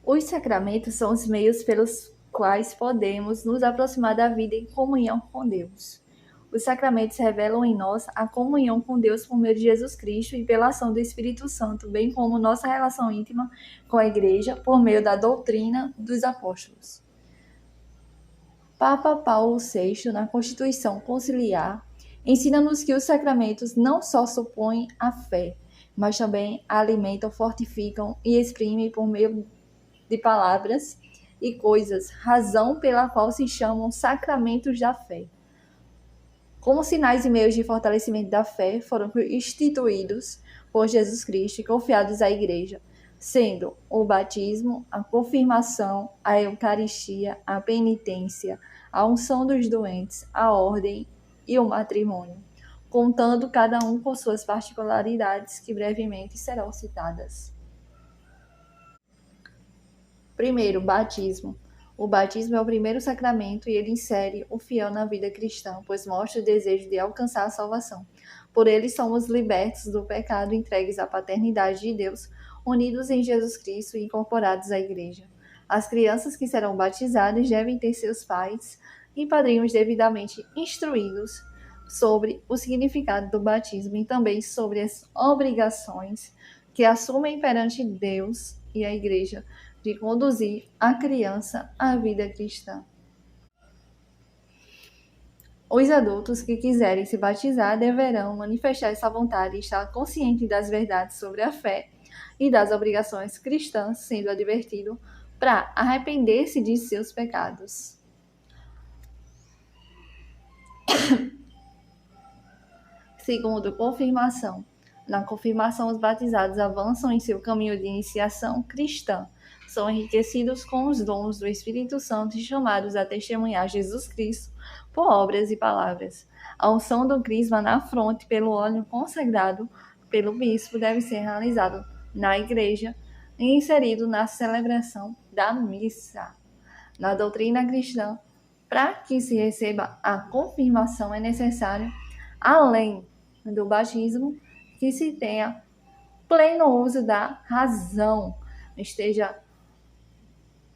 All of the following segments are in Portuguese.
Os sacramentos são os meios pelos quais podemos nos aproximar da vida em comunhão com Deus. Os sacramentos revelam em nós a comunhão com Deus por meio de Jesus Cristo e pela ação do Espírito Santo, bem como nossa relação íntima com a Igreja por meio da doutrina dos apóstolos. Papa Paulo VI, na Constituição Conciliar, ensina-nos que os sacramentos não só supõem a fé, mas também a alimentam, fortificam e exprimem por meio de palavras e coisas, razão pela qual se chamam sacramentos da fé. Como sinais e meios de fortalecimento da fé, foram instituídos por Jesus Cristo e confiados à Igreja, sendo o batismo, a confirmação, a Eucaristia, a penitência, a unção dos doentes, a ordem e o matrimônio, contando cada um com suas particularidades que brevemente serão citadas. Primeiro, batismo. O batismo é o primeiro sacramento e ele insere o fiel na vida cristã, pois mostra o desejo de alcançar a salvação. Por ele somos libertos do pecado, entregues à paternidade de Deus, unidos em Jesus Cristo e incorporados à Igreja. As crianças que serão batizadas devem ter seus pais e padrinhos devidamente instruídos sobre o significado do batismo e também sobre as obrigações que assumem perante Deus e a Igreja de conduzir a criança à vida cristã. Os adultos que quiserem se batizar deverão manifestar essa vontade e estar conscientes das verdades sobre a fé e das obrigações cristãs, sendo advertido para arrepender-se de seus pecados. Segundo, confirmação. Na confirmação, os batizados avançam em seu caminho de iniciação cristã, são enriquecidos com os dons do Espírito Santo e chamados a testemunhar Jesus Cristo por obras e palavras. A unção do crisma na fronte pelo óleo consagrado pelo bispo deve ser realizado na igreja e inserido na celebração da missa. Na doutrina cristã, para que se receba a confirmação é necessário, além do batismo, que se tenha pleno uso da razão, esteja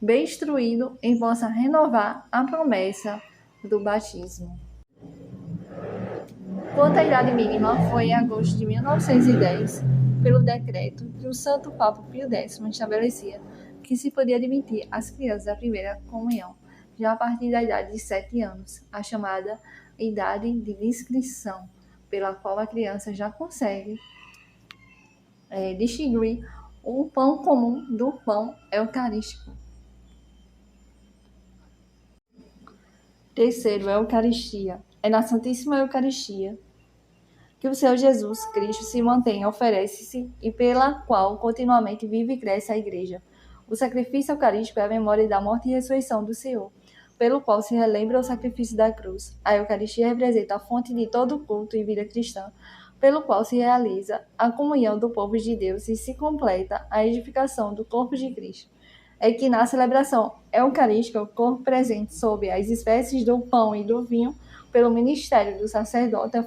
bem instruído e possa renovar a promessa do batismo. Quanto à idade mínima, foi em agosto de 1910, pelo decreto que o Santo Papa Pio X estabelecia que se podia admitir as crianças à primeira comunhão, já a partir da idade de 7 anos, a chamada idade de discrição, pela qual a criança já consegue distinguir o pão comum do pão eucarístico. Terceiro, a Eucaristia. É na Santíssima Eucaristia que o Senhor Jesus Cristo se mantém, oferece-se e pela qual continuamente vive e cresce a Igreja. O sacrifício eucarístico é a memória da morte e ressurreição do Senhor, pelo qual se relembra o sacrifício da cruz. A Eucaristia representa a fonte de todo culto e vida cristã, pelo qual se realiza a comunhão do povo de Deus e se completa a edificação do corpo de Cristo. É que na celebração eucarística o corpo presente sob as espécies do pão e do vinho, pelo ministério do sacerdote,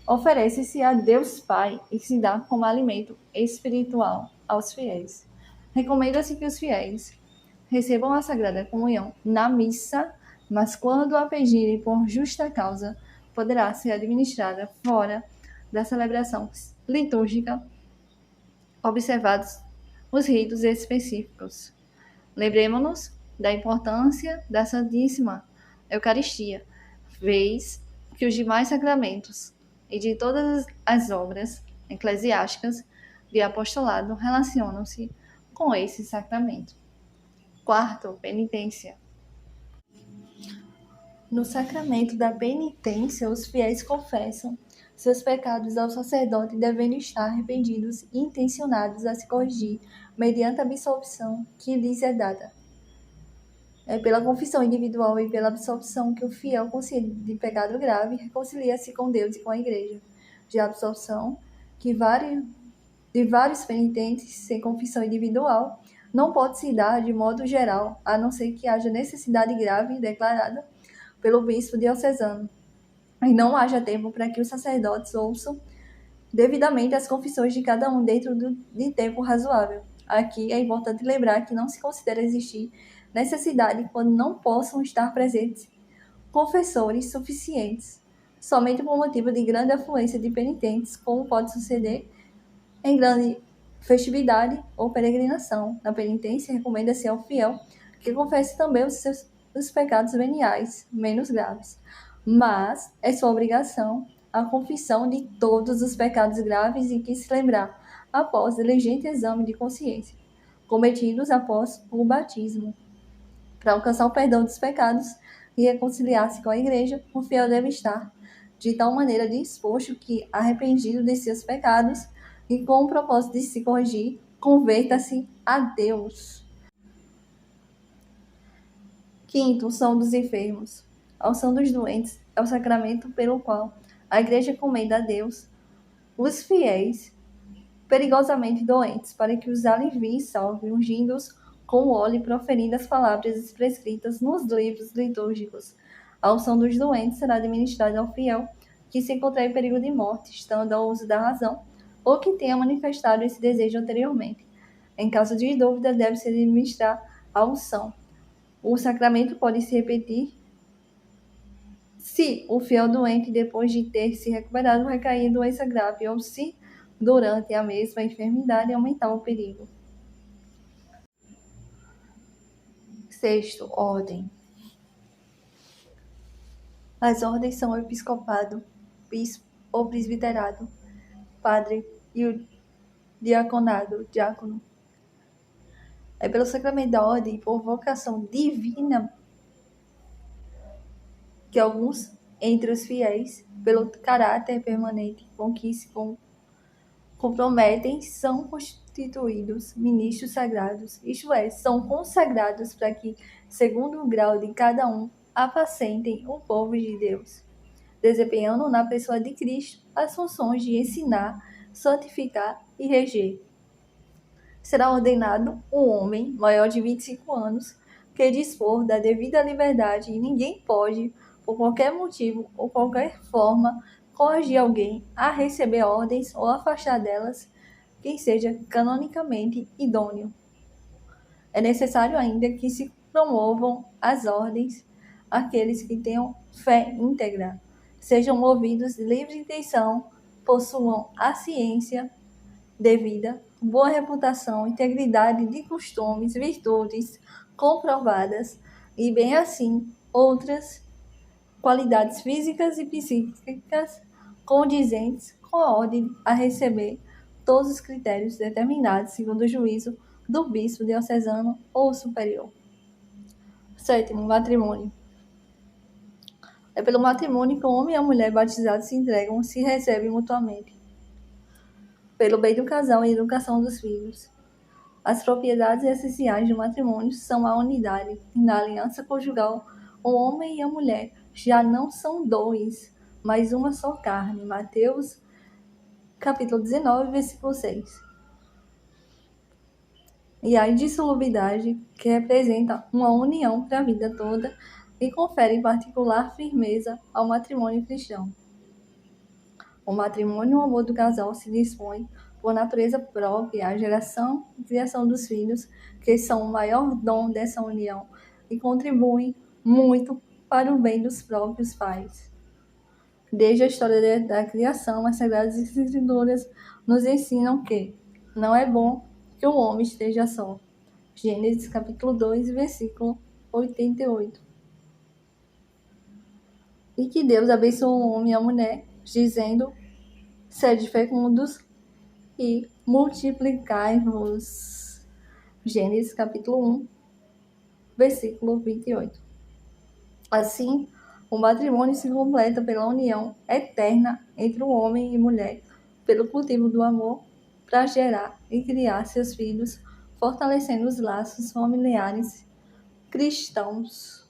oferece-se a Deus Pai e se dá como alimento espiritual aos fiéis. Recomenda-se que os fiéis recebam a Sagrada Comunhão na missa, mas quando a pedirem por justa causa, poderá ser administrada fora da celebração litúrgica, observados os ritos específicos. Lembremos-nos da importância da Santíssima Eucaristia, vez que os demais sacramentos e de todas as obras eclesiásticas de apostolado relacionam-se com esse sacramento. Quarto, penitência. No sacramento da penitência, os fiéis confessam seus pecados ao sacerdote, devendo estar arrependidos e intencionados a se corrigir mediante a absolvição que lhes é dada. É pela confissão individual e pela absolvição que o fiel consciente de pecado grave reconcilia-se com Deus e com a Igreja. Já a absolvição de vários penitentes sem confissão individual não pode se dar de modo geral, a não ser que haja necessidade grave declarada pelo bispo diocesano, e não haja tempo para que os sacerdotes ouçam devidamente as confissões de cada um dentro de tempo razoável. Aqui é importante lembrar que não se considera existir necessidade quando não possam estar presentes confessores suficientes, somente por motivo de grande afluência de penitentes, como pode suceder em grande festividade ou peregrinação. Na penitência, recomenda-se ao fiel que confesse também os pecados veniais, menos graves. Mas é sua obrigação a confissão de todos os pecados graves e que se lembrar após diligente exame de consciência, cometidos após o batismo. Para alcançar o perdão dos pecados e reconciliar-se com a igreja, o fiel deve estar de tal maneira disposto que, arrependido de seus pecados e com o propósito de se corrigir, converta-se a Deus. Quinto, unção dos enfermos. A unção dos doentes é o sacramento pelo qual a igreja encomenda a Deus os fiéis perigosamente doentes, para que os alivie e salve, ungindo-os com óleo e proferindo as palavras prescritas nos livros litúrgicos. A unção dos doentes será administrada ao fiel que se encontrar em perigo de morte, estando ao uso da razão, ou que tenha manifestado esse desejo anteriormente. Em caso de dúvida, deve-se administrar a unção. O sacramento pode se repetir se o fiel doente, depois de ter se recuperado, recair em doença grave, ou se, durante a mesma enfermidade, aumentar o perigo. Sexto, ordem. As ordens são o episcopado, bispo ou presbiterado, padre e o diaconado, diácono. É pelo sacramento da ordem e por vocação divina que alguns entre os fiéis, pelo caráter permanente com que se comprometem, são constituídos ministros sagrados, isto é, são consagrados para que, segundo o grau de cada um, apacentem o povo de Deus, desempenhando na pessoa de Cristo as funções de ensinar, santificar e reger. Será ordenado um homem maior de 25 anos que dispor da devida liberdade e ninguém pode, por qualquer motivo ou qualquer forma, coagir alguém a receber ordens ou afastar delas quem seja canonicamente idôneo. É necessário ainda que se promovam as ordens aqueles que tenham fé íntegra, sejam movidos de livre intenção, possuam a ciência devida, boa reputação, integridade de costumes, virtudes comprovadas e, bem assim, outras qualidades físicas e psíquicas condizentes com a ordem a receber todos os critérios determinados segundo o juízo do bispo diocesano ou superior. Sétimo, matrimônio. É pelo matrimônio que o homem e a mulher batizados se entregam, se recebem mutuamente, pelo bem do casal e educação dos filhos. As propriedades essenciais do matrimônio são a unidade. E na aliança conjugal, o homem e a mulher já não são dois, mas uma só carne. Mateus, capítulo 19, versículo 6. E a indissolubilidade, que representa uma união para a vida toda e confere em particular firmeza ao matrimônio cristão. O matrimônio, o amor do casal, se dispõe, por natureza própria, à geração e criação dos filhos, que são o maior dom dessa união e contribuem muito para o bem dos próprios pais. Desde a história da criação, as Sagradas Escrituras nos ensinam que não é bom que o homem esteja só. Gênesis capítulo 2, versículo 88. E que Deus abençoe o homem e a mulher, dizendo: sede fecundos e multiplicai-vos. Gênesis capítulo 1, versículo 28. Assim, o matrimônio se completa pela união eterna entre o homem e mulher, pelo cultivo do amor, para gerar e criar seus filhos, fortalecendo os laços familiares cristãos.